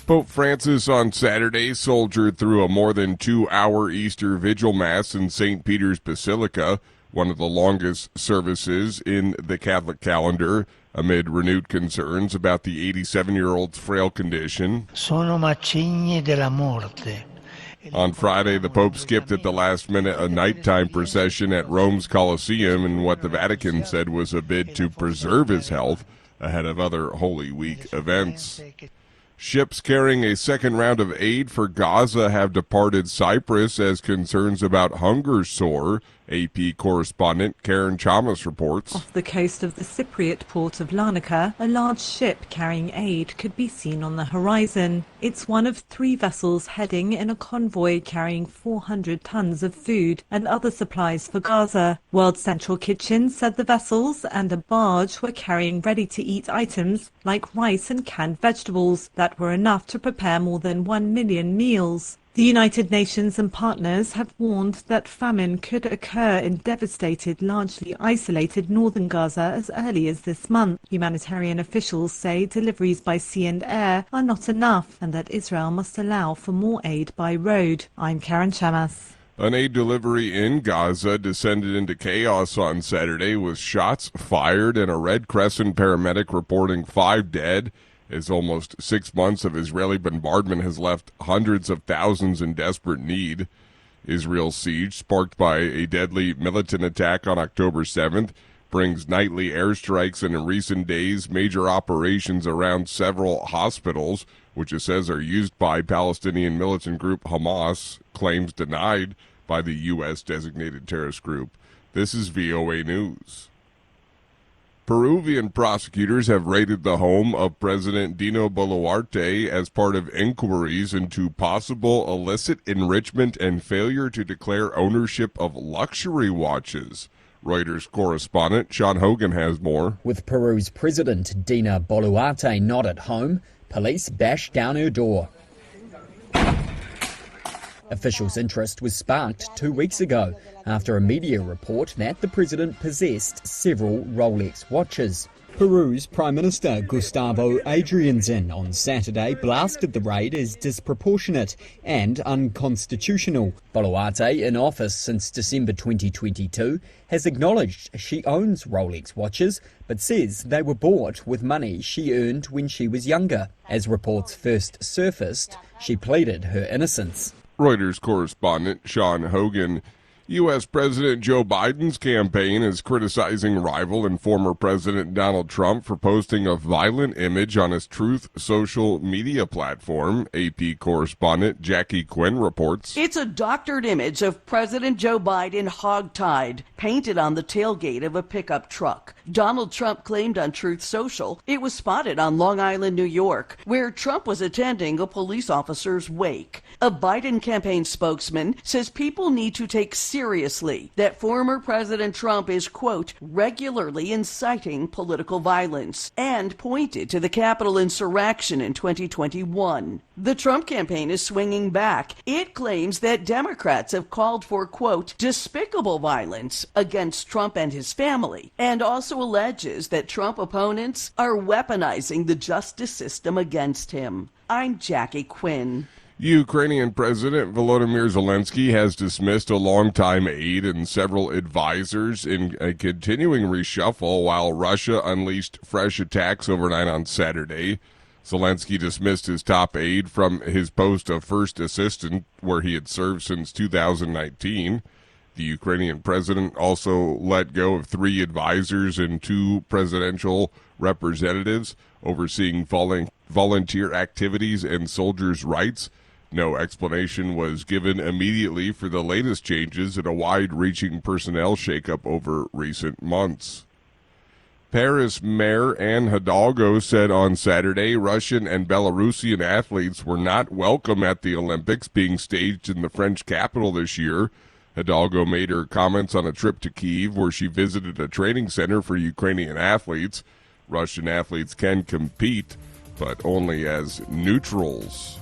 Pope Francis on Saturday soldiered through a more than 2-hour Easter Vigil Mass in St. Peter's Basilica, one of the longest services in the Catholic calendar, amid renewed concerns about the 87-year-old's frail condition. Sono macigni della morte. On Friday, the Pope skipped at the last minute a nighttime procession at Rome's Colosseum in what the Vatican said was a bid to preserve his health ahead of other Holy Week events. Ships carrying a second round of aid for Gaza have departed Cyprus as concerns about hunger soar, AP correspondent Karen Chamas reports. Off the coast of the Cypriot port of Larnaca, a large ship carrying aid could be seen on the horizon. It's one of 3 vessels heading in a convoy carrying 400 tons of food and other supplies for Gaza. World Central Kitchen said the vessels and a barge were carrying ready-to-eat items like rice and canned vegetables that were enough to prepare more than 1 million meals. The United Nations and partners have warned that famine could occur in devastated, largely isolated northern Gaza as early as this month. Humanitarian officials say deliveries by sea and air are not enough and that Israel must allow for more aid by road. I'm Karen Chamas. An aid delivery in Gaza descended into chaos on Saturday with shots fired and a Red Crescent paramedic reporting 5 dead. As almost 6 months of Israeli bombardment has left hundreds of thousands in desperate need. Israel's siege, sparked by a deadly militant attack on October 7th, brings nightly airstrikes and in recent days major operations around several hospitals, which it says are used by Palestinian militant group Hamas, claims denied by the U.S. designated terrorist group. This is VOA News. Peruvian prosecutors have raided the home of President Dino Boluarte as part of inquiries into possible illicit enrichment and failure to declare ownership of luxury watches. Reuters correspondent Sean Hogan has more. With Peru's President Dina Boluarte not at home, police bashed down her door. Officials' interest was sparked 2 weeks ago after a media report that the president possessed several Rolex watches. Peru's Prime Minister Gustavo Adrianzin on Saturday blasted the raid as disproportionate and unconstitutional. Boluarte, in office since December 2022, has acknowledged she owns Rolex watches, but says they were bought with money she earned when she was younger. As reports first surfaced, she pleaded her innocence. Reuters correspondent Sean Hogan. U.S. President Joe Biden's campaign is criticizing rival and former President Donald Trump for posting a violent image on his Truth social media platform. AP correspondent Jackie Quinn reports. It's a doctored image of President Joe Biden hogtied, painted on the tailgate of a pickup truck. Donald Trump claimed on Truth Social it was spotted on Long Island, New York, where Trump was attending a police officer's wake. A Biden campaign spokesman says people need to take seriously that former President Trump is, quote, regularly inciting political violence, and pointed to the Capitol insurrection in 2021. The Trump campaign is swinging back. It claims that Democrats have called for, quote, despicable violence against Trump and his family, and also alleges that Trump opponents are weaponizing the justice system against him. I'm Jackie Quinn. Ukrainian President Volodymyr Zelensky has dismissed a longtime aide and several advisors in a continuing reshuffle while Russia unleashed fresh attacks overnight on Saturday. Zelensky dismissed his top aide from his post of first assistant, where he had served since 2019. The Ukrainian president also let go of 3 advisors and 2 presidential representatives overseeing volunteer activities and soldiers' rights. No explanation was given immediately for the latest changes in a wide-reaching personnel shakeup over recent months. Paris Mayor Anne Hidalgo said on Saturday Russian and Belarusian athletes were not welcome at the Olympics being staged in the French capital this year. Hidalgo made her comments on a trip to Kyiv where she visited a training center for Ukrainian athletes. Russian athletes can compete, but only as neutrals.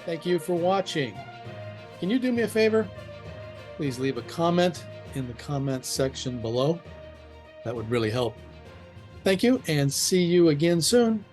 Thank you for watching. Can you do me a favor? Please leave a comment in the comments section below. That would really help. Thank you, and see you again soon.